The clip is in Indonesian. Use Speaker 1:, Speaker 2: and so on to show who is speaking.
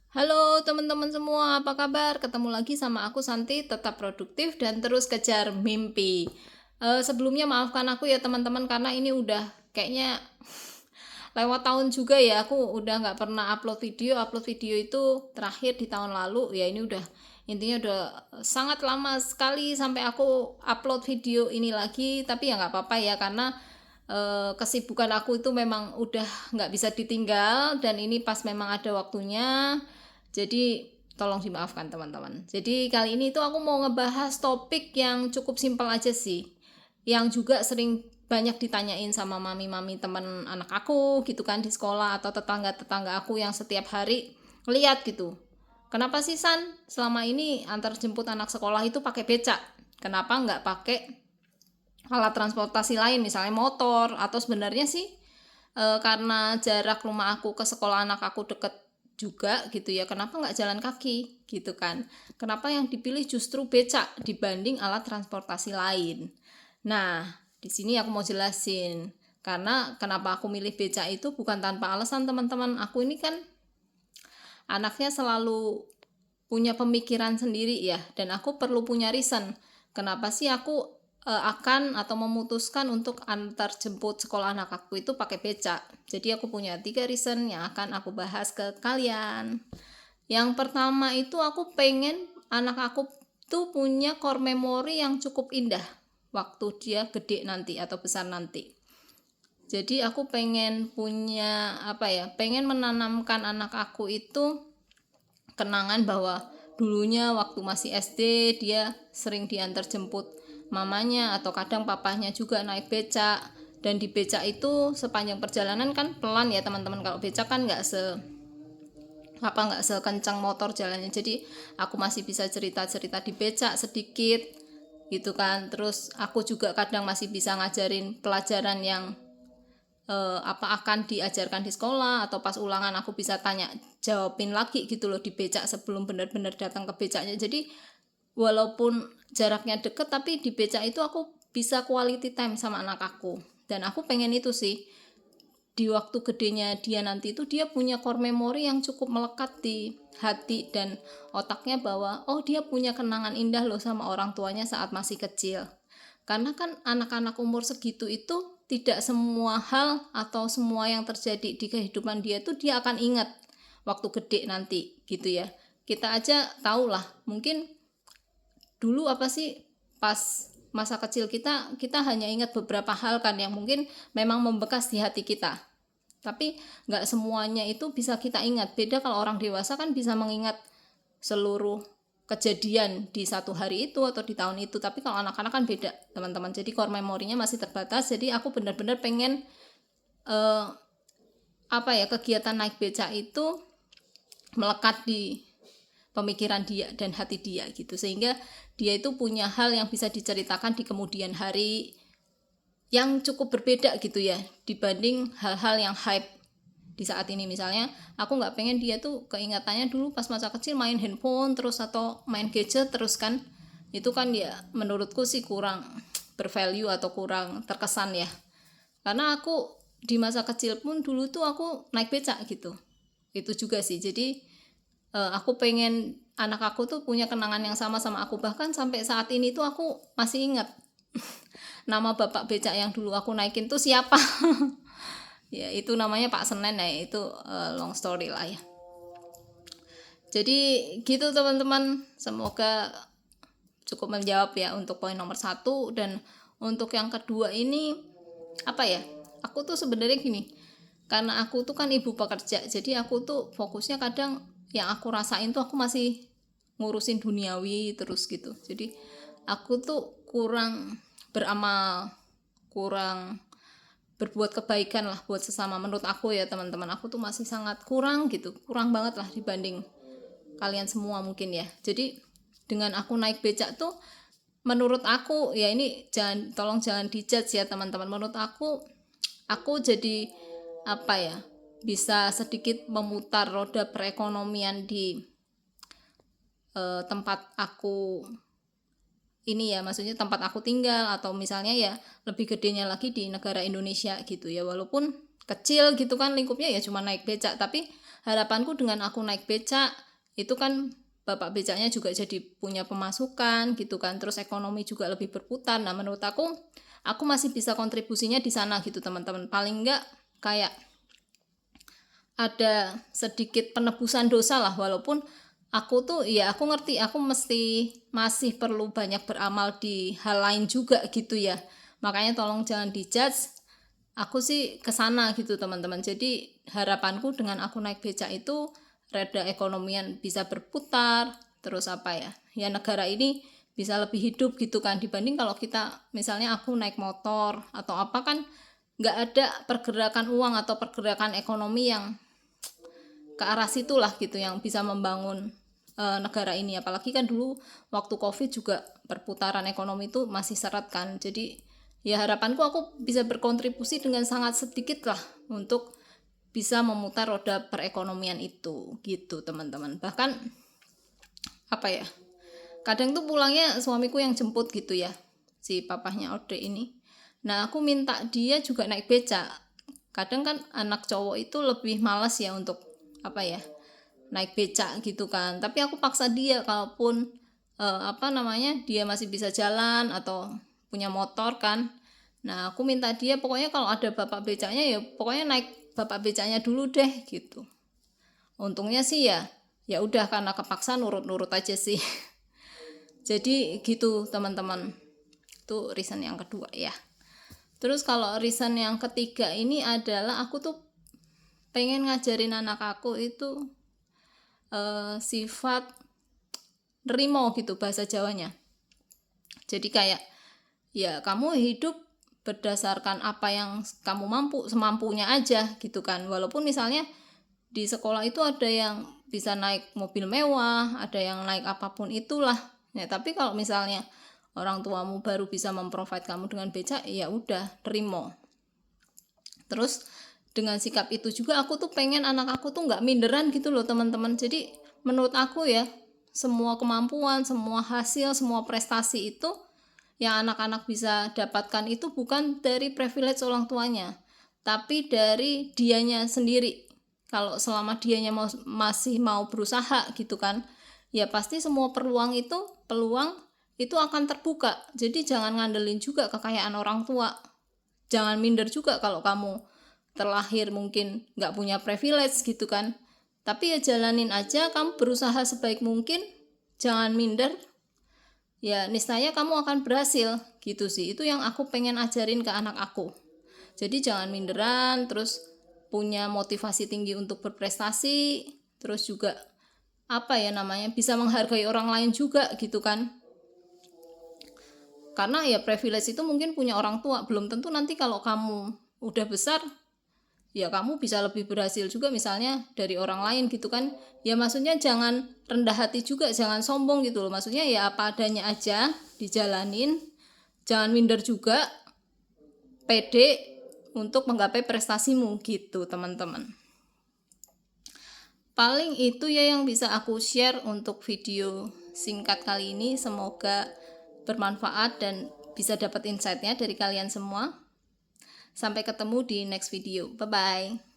Speaker 1: Halo teman-teman semua, apa kabar? Ketemu lagi sama aku Santi, tetap produktif dan terus kejar mimpi. Sebelumnya maafkan aku ya teman-teman karena ini udah kayaknya lewat tahun juga ya. Aku udah nggak pernah upload video. Upload video itu terakhir di tahun lalu. Ya ini udah intinya udah sangat lama sekali sampai aku upload video ini lagi. Tapi ya nggak apa-apa ya karena kesibukan aku itu memang udah nggak bisa ditinggal dan ini pas memang ada waktunya. Jadi tolong dimaafkan teman-teman. Jadi kali ini tuh aku mau ngebahas topik yang cukup simpel aja sih. Yang juga sering banyak ditanyain sama mami-mami teman anak aku gitu kan di sekolah atau tetangga-tetangga aku yang setiap hari lihat gitu. Kenapa sih San selama ini antar jemput anak sekolah itu pakai becak? Kenapa nggak pakai alat transportasi lain misalnya motor atau sebenarnya sih karena jarak rumah aku ke sekolah anak aku deket juga gitu ya, kenapa nggak jalan kaki gitu kan, kenapa yang dipilih justru becak dibanding alat transportasi lain. Nah di sini aku mau jelasin karena kenapa aku milih becak itu bukan tanpa alasan teman-teman. Aku ini kan anaknya selalu punya pemikiran sendiri ya, dan aku perlu punya reason kenapa sih aku akan atau memutuskan untuk antar jemput sekolah anak aku itu pakai becak. Jadi aku punya 3 reason yang akan aku bahas ke kalian. Yang pertama itu aku pengen anak aku tuh punya core memory yang cukup indah waktu dia gede nanti atau besar nanti. Jadi aku pengen punya pengen menanamkan anak aku itu kenangan bahwa dulunya waktu masih SD dia sering diantar jemput mamanya atau kadang papahnya juga naik becak, dan di becak itu sepanjang perjalanan kan pelan ya teman-teman. Kalau becak kan nggak sekencang motor jalannya, jadi aku masih bisa cerita-cerita di becak sedikit gitu kan. Terus aku juga kadang masih bisa ngajarin pelajaran yang apa akan diajarkan di sekolah, atau pas ulangan aku bisa tanya jawabin lagi gitu loh di becak sebelum benar-benar datang ke becaknya. Jadi walaupun jaraknya deket tapi di becak itu aku bisa quality time sama anak aku, dan aku pengen itu sih di waktu gedenya dia nanti itu dia punya core memory yang cukup melekat di hati dan otaknya bahwa oh dia punya kenangan indah loh sama orang tuanya saat masih kecil. Karena kan anak-anak umur segitu itu tidak semua hal atau semua yang terjadi di kehidupan dia tuh dia akan ingat waktu gede nanti gitu ya. Kita aja tahu lah, mungkin dulu apa sih pas masa kecil kita hanya ingat beberapa hal kan yang mungkin memang membekas di hati kita, tapi nggak semuanya itu bisa kita ingat. Beda kalau orang dewasa kan bisa mengingat seluruh kejadian di satu hari itu atau di tahun itu, tapi kalau anak-anak kan beda teman-teman, jadi core memorinya masih terbatas. Jadi aku benar-benar pengen eh, kegiatan naik beca itu melekat di pemikiran dia dan hati dia gitu, sehingga dia itu punya hal yang bisa diceritakan di kemudian hari yang cukup berbeda gitu ya dibanding hal-hal yang hype di saat ini. Misalnya aku nggak pengen dia tuh keingatannya dulu pas masa kecil main handphone terus atau main gadget terus kan, itu kan ya menurutku sih kurang bervalue atau kurang terkesan ya. Karena aku di masa kecil pun dulu tuh aku naik becak gitu, itu juga sih. Jadi aku pengen anak aku tuh punya kenangan yang sama sama aku, bahkan sampai saat ini tuh aku masih ingat nama bapak becak yang dulu aku naikin tuh siapa. Ya itu namanya Pak Senen ya, itu long story lah ya. Jadi gitu teman-teman, semoga cukup menjawab ya untuk poin nomor 1. Dan untuk yang kedua ini aku tuh sebenarnya gini, karena aku tuh kan ibu pekerja, jadi aku tuh fokusnya kadang yang aku rasain tuh aku masih ngurusin duniawi terus gitu. Jadi aku tuh kurang beramal, kurang berbuat kebaikan lah buat sesama. Menurut aku ya teman-teman, aku tuh masih sangat kurang gitu, kurang banget lah dibanding kalian semua mungkin ya. Jadi dengan aku naik becak tuh menurut aku ya, ini tolong jangan dijudge ya teman-teman, menurut aku jadi bisa sedikit memutar roda perekonomian di tempat aku ini ya, maksudnya tempat aku tinggal, atau misalnya ya lebih gedenya lagi di negara Indonesia gitu ya. Walaupun kecil gitu kan lingkupnya ya cuma naik becak, tapi harapanku dengan aku naik becak itu kan bapak becaknya juga jadi punya pemasukan gitu kan, terus ekonomi juga lebih berputar. Nah menurut aku masih bisa kontribusinya di sana gitu teman-teman, paling enggak kayak ada sedikit penebusan dosa lah, walaupun aku tuh ya aku ngerti aku masih perlu banyak beramal di hal lain juga gitu ya, makanya tolong jangan dijudge. Aku sih kesana gitu teman-teman. Jadi harapanku dengan aku naik becak itu reda ekonomian bisa berputar, terus apa ya negara ini bisa lebih hidup gitu kan, dibanding kalau kita misalnya aku naik motor atau apa kan nggak ada pergerakan uang atau pergerakan ekonomi yang ke arah situlah gitu yang bisa membangun negara ini. Apalagi kan dulu waktu COVID juga perputaran ekonomi itu masih seret kan. Jadi ya harapanku aku bisa berkontribusi dengan sangat sedikit lah untuk bisa memutar roda perekonomian itu gitu teman-teman. Bahkan apa ya, kadang tuh pulangnya suamiku yang jemput gitu ya, si papahnya Ode ini. Nah aku minta dia juga naik becak. Kadang kan anak cowok itu lebih malas ya untuk apa ya naik becak gitu kan, tapi aku paksa dia kalaupun dia masih bisa jalan atau punya motor kan. Nah aku minta dia pokoknya kalau ada bapak becaknya ya pokoknya naik bapak becaknya dulu deh gitu. Untungnya sih ya udah karena kepaksa nurut-nurut aja sih. Jadi gitu teman-teman, itu reason yang kedua ya. Terus kalau reason yang ketiga ini adalah aku tuh pengen ngajarin anak aku itu sifat nerimo gitu bahasa Jawanya. Jadi kayak ya kamu hidup berdasarkan apa yang kamu mampu, semampunya aja gitu kan. Walaupun misalnya di sekolah itu ada yang bisa naik mobil mewah, ada yang naik apapun itulah ya, tapi kalau misalnya orang tuamu baru bisa memprovide kamu dengan becak, ya udah terima. Terus dengan sikap itu juga aku tuh pengen anak aku tuh nggak minderan gitu loh teman-teman. Jadi menurut aku ya semua kemampuan, semua hasil, semua prestasi itu yang anak-anak bisa dapatkan itu bukan dari privilege orang tuanya, tapi dari dianya sendiri. Kalau selama dianya masih mau berusaha gitu kan, ya pasti semua peluang itu akan terbuka. Jadi jangan ngandelin juga kekayaan orang tua. Jangan minder juga kalau kamu terlahir mungkin nggak punya privilege gitu kan, tapi ya jalanin aja, kamu berusaha sebaik mungkin, jangan minder, ya niscaya kamu akan berhasil gitu sih. Itu yang aku pengen ajarin ke anak aku. Jadi jangan minderan, terus punya motivasi tinggi untuk berprestasi, terus juga bisa menghargai orang lain juga gitu kan. Karena ya privilege itu mungkin punya orang tua, belum tentu nanti kalau kamu udah besar ya kamu bisa lebih berhasil juga misalnya dari orang lain gitu kan. Ya maksudnya jangan rendah hati juga, jangan sombong gitu loh. Maksudnya ya apa adanya aja dijalanin, jangan minder juga, pede untuk menggapai prestasimu gitu teman-teman. Paling itu ya yang bisa aku share untuk video singkat kali ini. Semoga bermanfaat dan bisa dapat insight-nya dari kalian semua. Sampai ketemu di next video. Bye-bye.